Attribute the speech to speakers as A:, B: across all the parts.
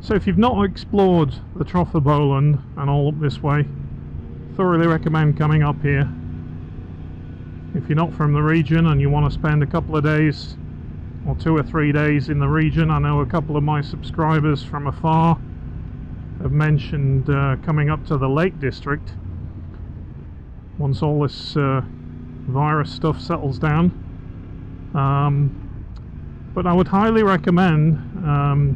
A: So if you've not explored the Trough of Bowland and all up this way, thoroughly recommend coming up here. If you're not from the region and you want to spend a couple of days or 2 or 3 days in the region, I know a couple of my subscribers from afar have mentioned coming up to the Lake District once all this virus stuff settles down. But I would highly recommend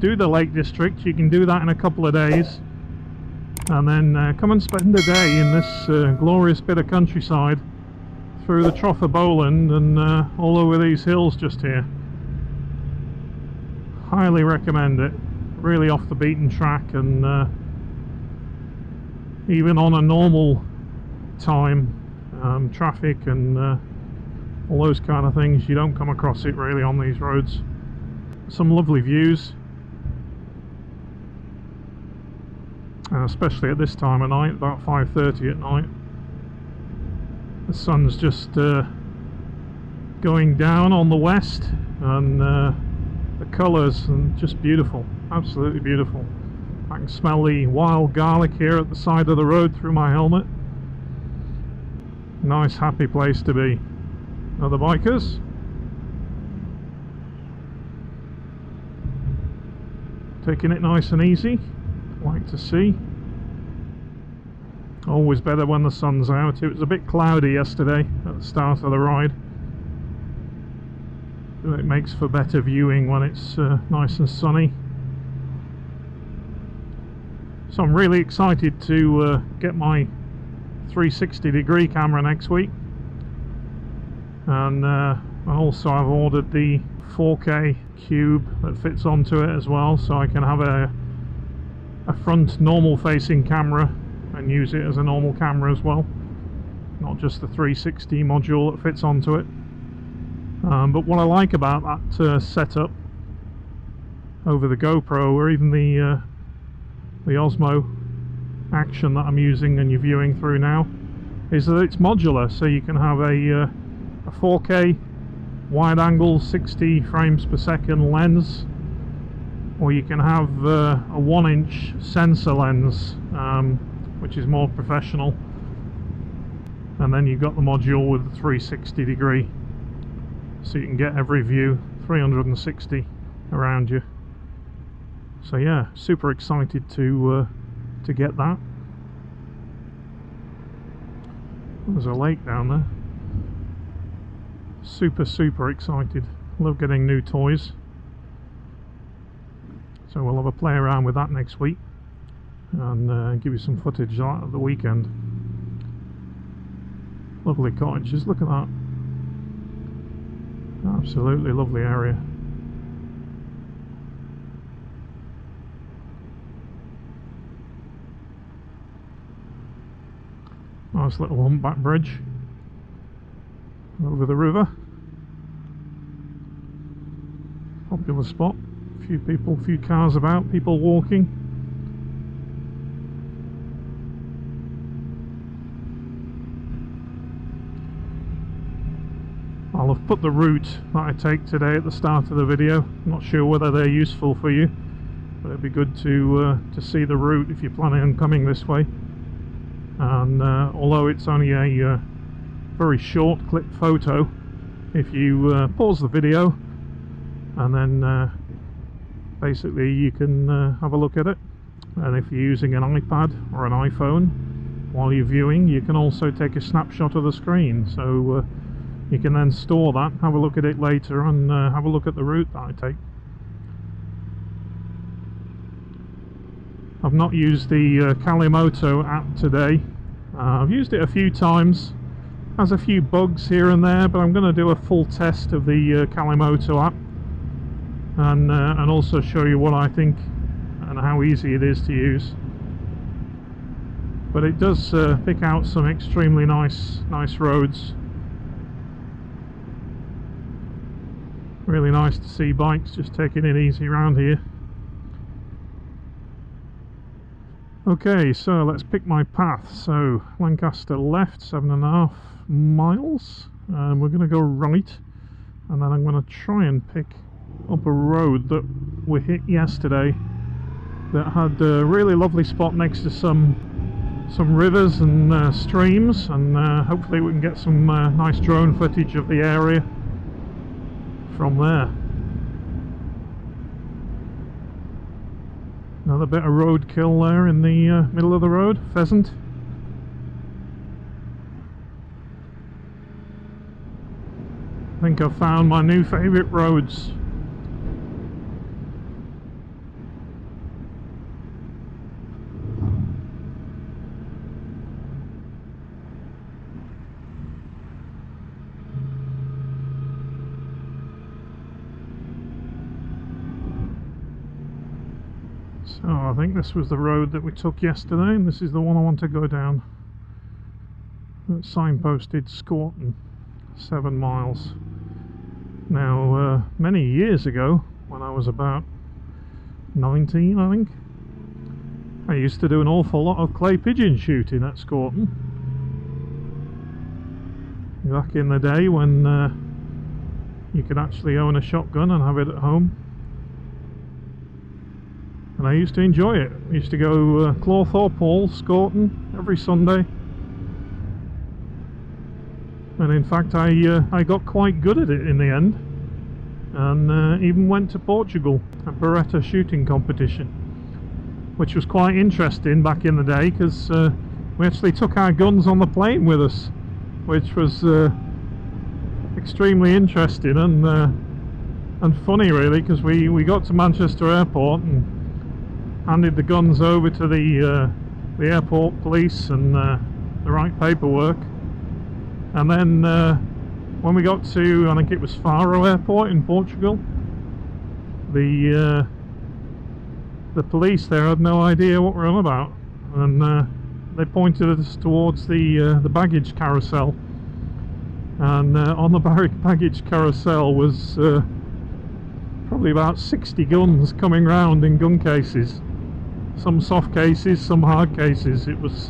A: do the Lake District. You can do that in a couple of days, and then come and spend a day in this glorious bit of countryside through the Trough of Bowland and all over these hills just here. Highly recommend it. Really off the beaten track, and even on a normal time, traffic and all those kind of things, you don't come across it really on these roads. Some lovely views, especially at this time of night, about 5:30 at night. The sun's just going down on the west, and the colours are just beautiful, absolutely beautiful. I can smell the wild garlic here at the side of the road through my helmet. Nice, happy place to be. Other bikers. Taking it nice and easy, like to see. Always better when the sun's out. It was a bit cloudy yesterday at the start of the ride, but it makes for better viewing when it's nice and sunny. So I'm really excited to get my 360-degree camera next week, and also I've ordered the 4K cube that fits onto it as well, so I can have a front normal facing camera and use it as a normal camera as well, not just the 360 module that fits onto it. But what I like about that setup over the GoPro, or even the Osmo Action that I'm using and you're viewing through now, is that it's modular, so you can have a 4K wide angle 60 frames per second lens, or you can have a 1-inch sensor lens, which is more professional, and then you've got the module with the 360 degree, so you can get every view 360 around you. So yeah, super excited to get that. There's a lake down there. Super excited. Love getting new toys, so we'll have a play around with that next week and give you some footage of that at the weekend. Lovely cottages, look at that. Absolutely lovely area. Nice little humpback bridge over the river. Popular spot. A few people, a few cars about, people walking. I'll have put the route that I take today at the start of the video. I'm not sure whether they're useful for you, but it'd be good to see the route if you're planning on coming this way. And although it's only a very short clip photo, if you pause the video and then basically you can have a look at it, and if you're using an iPad or an iPhone while you're viewing, you can also take a snapshot of the screen, so you can then store that, have a look at it later, and have a look at the route that I take. I've not used the Kalimoto app today. I've used it a few times. Has a few bugs here and there, but I'm going to do a full test of the Kalimoto app, and also show you what I think and how easy it is to use. but it does pick out some extremely nice roads. Really nice to see bikes just taking it easy around here. Okay, so let's pick my path. So Lancaster left, 7.5 miles. We're going to go right, and then I'm going to try and pick up a road that we hit yesterday that had a really lovely spot next to some rivers and streams, and hopefully we can get some nice drone footage of the area from there. Another bit of roadkill there in the middle of the road, pheasant. I think I've found my new favourite roads. So I think this was the road that we took yesterday, and this is the one I want to go down. It's signposted Scorton, 7 miles. Now, many years ago, when I was about 19, I think, I used to do an awful lot of clay pigeon shooting at Scorton. Back in the day when you could actually own a shotgun and have it at home. And I used to enjoy it. I used to go Clorthorpe Hall, Scorton, every Sunday. And in fact I got quite good at it in the end, and even went to Portugal, a Beretta shooting competition, which was quite interesting back in the day, because we actually took our guns on the plane with us, which was extremely interesting and funny really, because we got to Manchester Airport and handed the guns over to the airport police and the right paperwork, and then when we got to, I think it was Faro Airport in Portugal, the police there had no idea what we're on about, and they pointed us towards the baggage carousel, and on the baggage carousel was probably about 60 guns coming round in gun cases. Some soft cases, some hard cases. It was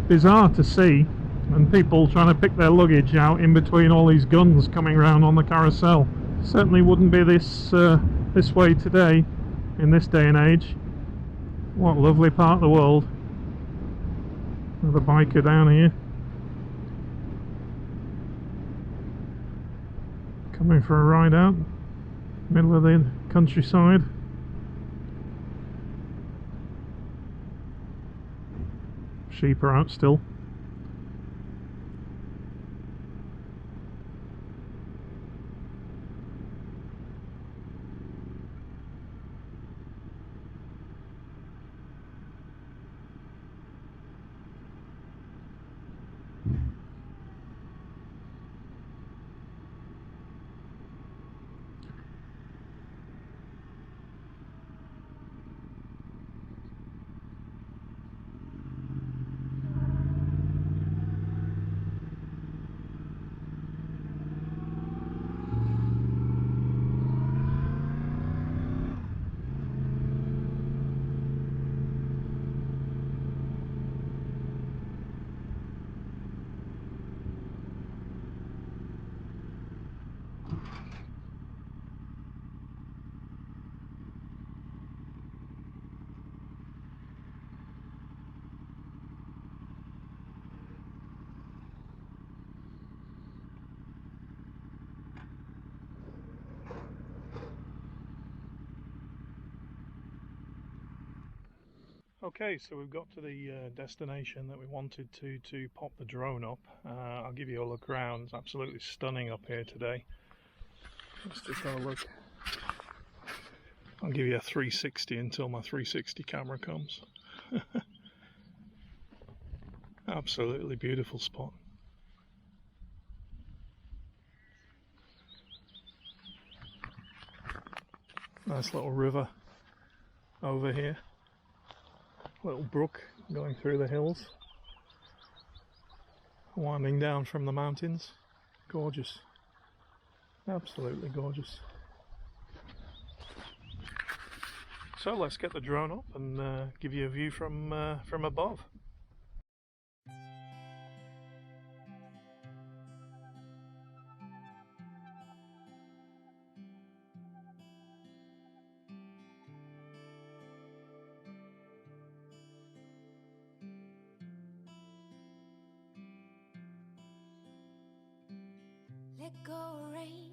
A: bizarre to see, and people trying to pick their luggage out in between all these guns coming around on the carousel. Certainly wouldn't be this way today, in this day and age. What a lovely part of the world. Another biker down here, coming for a ride out, middle of the countryside. Sheep are out still. Okay, so we've got to the destination that we wanted to pop the drone up. I'll give you a look around. It's absolutely stunning up here today. Let's just have a look. I'll give you a 360 until my 360 camera comes. Absolutely beautiful spot. Nice little river over here. Little brook going through the hills, winding down from the mountains. Gorgeous, absolutely gorgeous. So let's get the drone up and give you a view from above.
B: Let go, rain.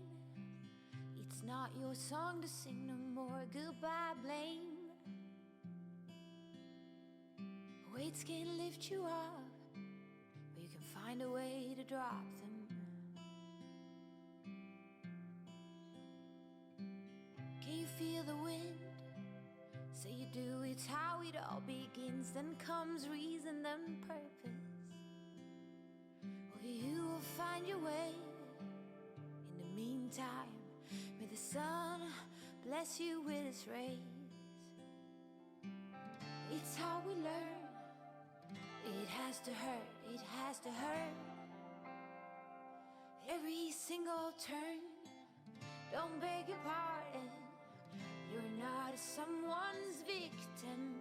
B: It's not your song to sing no more. Goodbye, blame. Weights can't lift you up, but you can find a way to drop them. Can you feel the wind? Say you do, it's how it all begins. Then comes reason, then purpose. Well, you will find your way. In the meantime, may the sun bless you with its rays. It's how we learn. It has to hurt, it has to hurt. Every single turn. Don't beg your pardon. You're not someone's victim.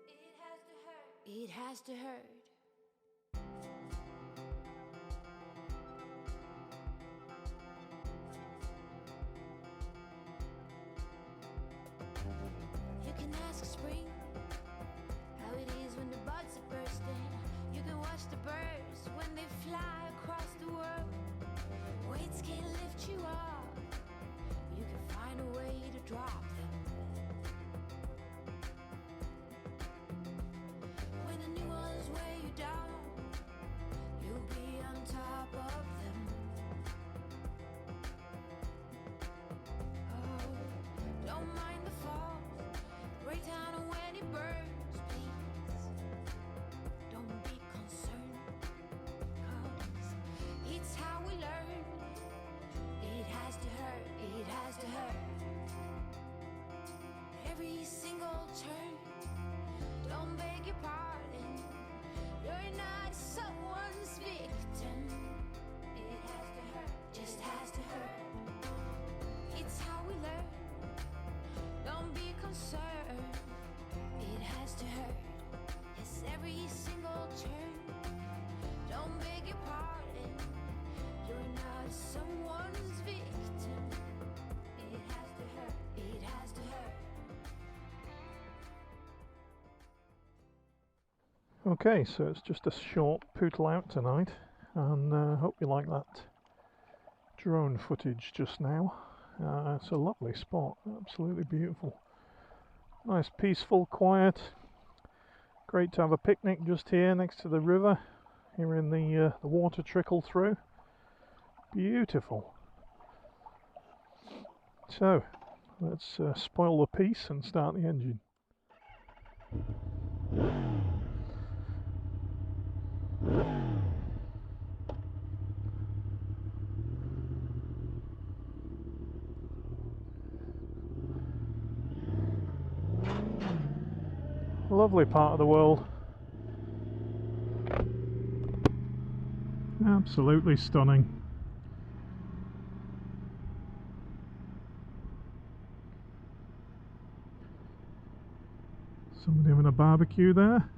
B: It has to hurt, it has to hurt. You can ask spring how it is when the buds are bursting. You can watch the birds when they fly across the world. Weights can't lift you up, you can find a way to drop them. When the new ones weigh you down, you'll be on top of them. Oh, don't mind the fall, break down when it burns, please. Don't be concerned, 'cause it's how we learn. It has to hurt, it has to hurt. Every single turn. Don't beg your pardon. You're not someone's victim. It has to hurt, just has to hurt. It's how we learn. Don't be concerned. It has to hurt. Yes, every single turn. Don't beg your pardon. You're not someone's victim. It has to hurt. It has to hurt.
A: Okay, so it's just a short poodle out tonight, and hope you like that drone footage just now. It's a lovely spot, absolutely beautiful. Nice, peaceful, quiet. Great to have a picnic just here next to the river, hearing the water trickle through. Beautiful. So, let's spoil the peace and start the engine. Lovely part of the world. Absolutely stunning. Somebody having a barbecue there.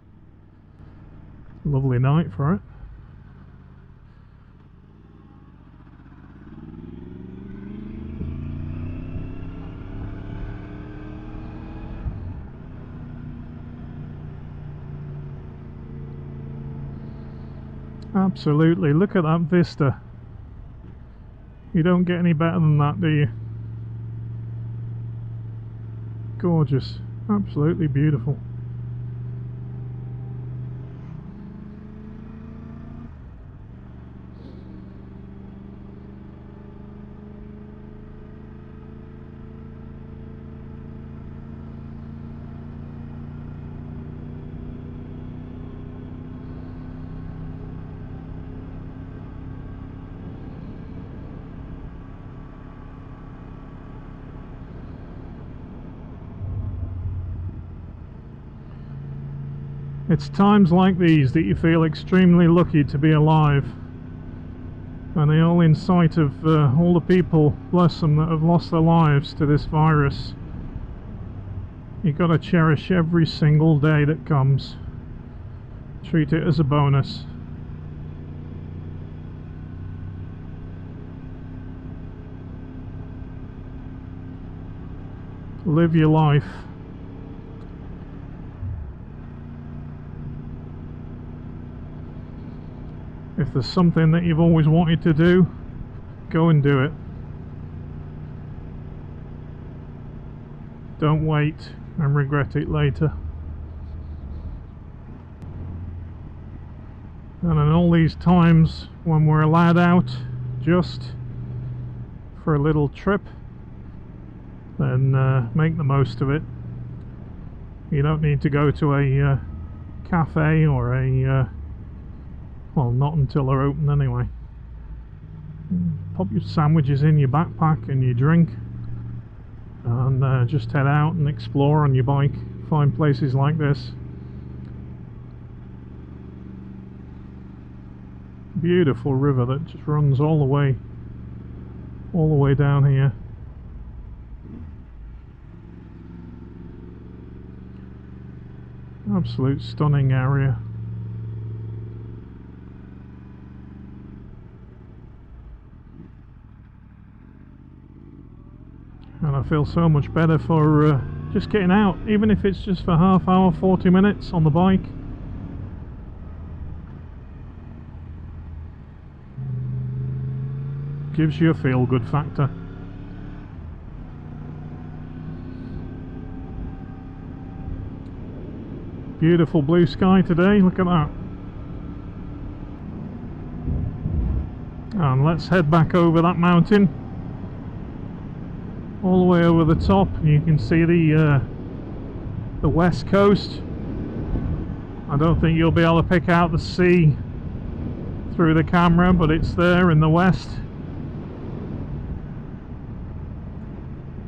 A: Lovely night for it. Absolutely, look at that vista. You don't get any better than that, do you? Gorgeous, absolutely beautiful. It's times like these that you feel extremely lucky to be alive, and they're all in sight of all the people, bless them, that have lost their lives to this virus. You've got to cherish every single day that comes. Treat it as a bonus. Live your life. If there's something that you've always wanted to do, go and do it. Don't wait and regret it later. And in all these times when we're allowed out just for a little trip, then make the most of it. You don't need to go to a cafe or a well, not until they're open anyway. Pop your sandwiches in your backpack and your drink, and just head out and explore on your bike, find places like this. Beautiful river that just runs all the way down here. Absolute stunning area. And I feel so much better for just getting out, even if it's just for half hour, 40 minutes on the bike. Gives you a feel-good factor. Beautiful blue sky today, look at that. And let's head back over that mountain, all the way over the top, and you can see the west coast. I don't think you'll be able to pick out the sea through the camera, but it's there in the west.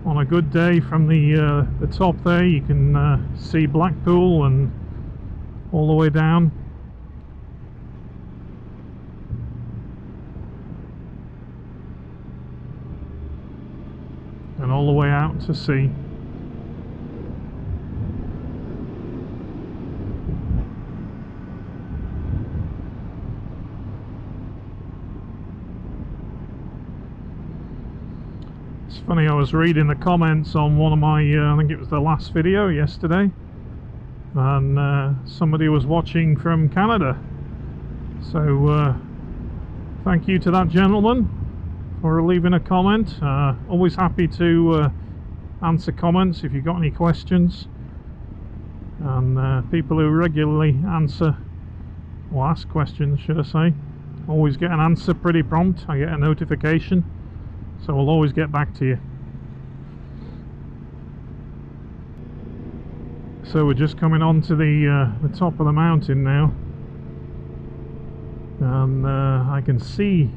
A: On a good day from the top there, you can see Blackpool and all the way down. And all the way out to sea. It's funny, I was reading the comments on one of my, I think it was the last video yesterday, and somebody was watching from Canada. So thank you to that gentleman for leaving a comment. Always happy to answer comments if you've got any questions, and people who regularly answer or ask questions, should I say, always get an answer pretty prompt. I get a notification, so I'll always get back to you. So we're just coming on to the top of the mountain now, and I can see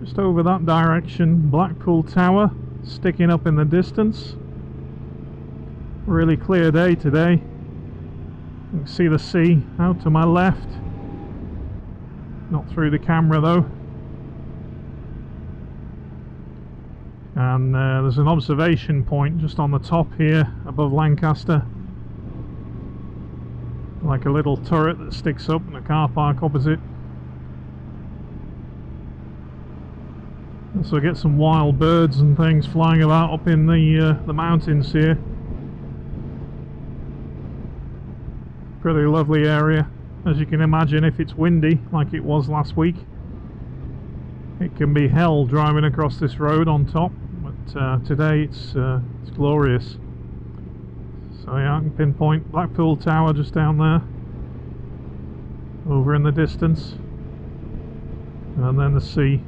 A: just over that direction Blackpool Tower sticking up in the distance. Really clear day today. You can see the sea out to my left, not through the camera though. And there's an observation point just on the top here above Lancaster, like a little turret that sticks up in a car park opposite. So get some wild birds and things flying about up in the mountains here. Pretty lovely area. As you can imagine, if it's windy like it was last week, it can be hell driving across this road on top. But today it's glorious. So yeah, I can pinpoint Blackpool Tower just down there, over in the distance, and then the sea.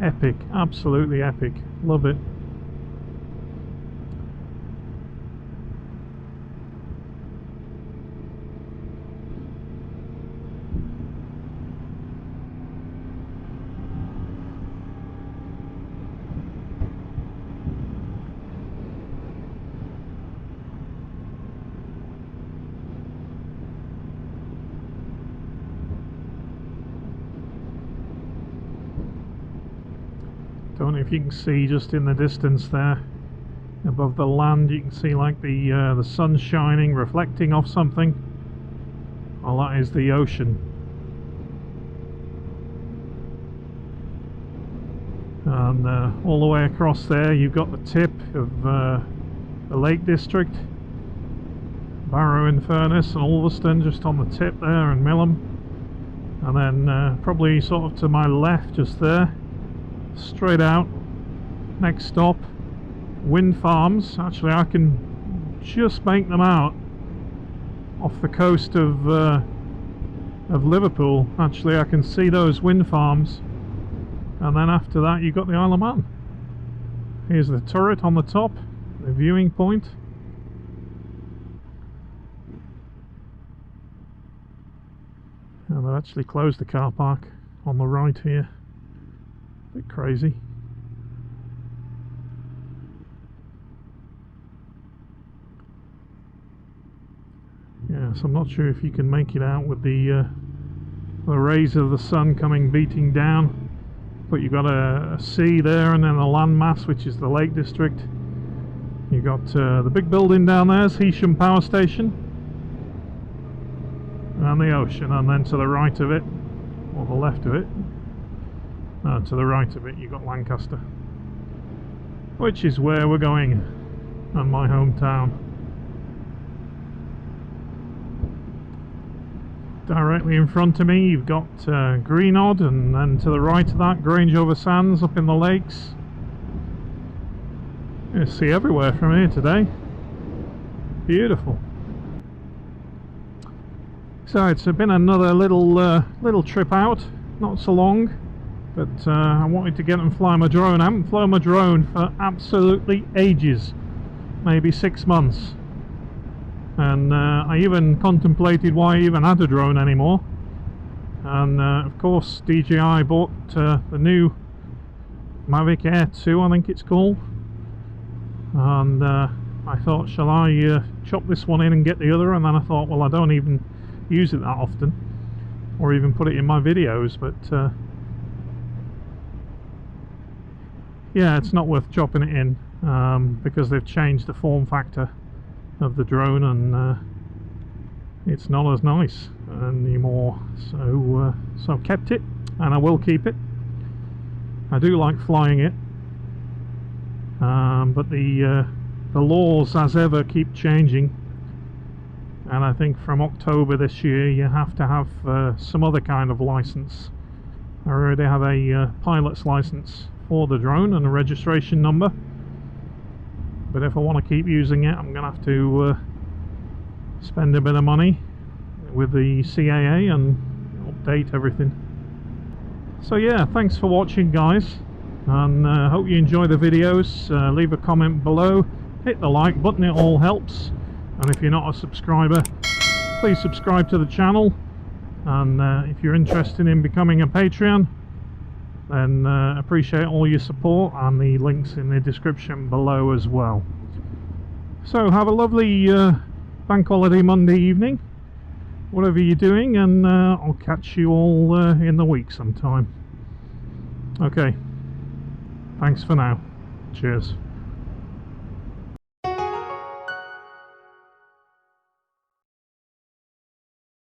A: Epic, absolutely epic, love it. Don't know if you can see just in the distance there, above the land, you can see like the sun shining, reflecting off something. Well, that is the ocean. And all the way across there you've got the tip of the Lake District, Barrow in Furness and Ulverston just on the tip there, and Millham. And then probably sort of to my left just there, straight out, next stop, wind farms. Actually I can just make them out off the coast of Liverpool. Actually I can see those wind farms, and then after that you've got the Isle of Man. Here's the turret on the top, the viewing point. And they've actually closed the car park on the right here. Bit crazy. Yes, I'm not sure if you can make it out with the rays of the sun coming beating down, but you've got a sea there, and then a landmass which is the Lake District. You've got the big building down there is Heysham Power Station, and the ocean, and then to the right of it, or the left of it, to the right of it you've got Lancaster, which is where we're going, and my hometown. Directly in front of me you've got Greenodd, and then to the right of that Grange over Sands up in the lakes. You see everywhere from here today. Beautiful. So it's been another little trip out, not so long, but I wanted to get and fly my drone. I haven't flown my drone for absolutely ages, maybe 6 months. And I even contemplated why I even had a drone anymore. And of course DJI bought the new Mavic Air 2, I think it's called. And I thought, shall I chop this one in and get the other? And then I thought, well, I don't even use it that often, or even put it in my videos, but yeah, it's not worth chopping it in, because they've changed the form factor of the drone, and it's not as nice anymore. So I've kept it, and I will keep it. I do like flying it, but the laws, as ever, keep changing. And I think from October this year you have to have some other kind of license. I already have a pilot's license for the drone and a registration number, but if I want to keep using it I'm going to have to spend a bit of money with the CAA and update everything. So yeah, thanks for watching guys, and hope you enjoy the videos. Leave a comment below, hit the like button, it all helps. And if you're not a subscriber, please subscribe to the channel. And if you're interested in becoming a Patreon, then appreciate all your support, and the links in the description below as well. So have a lovely bank holiday Monday evening, whatever you're doing, and I'll catch you all in the week sometime. Okay, thanks for now. Cheers.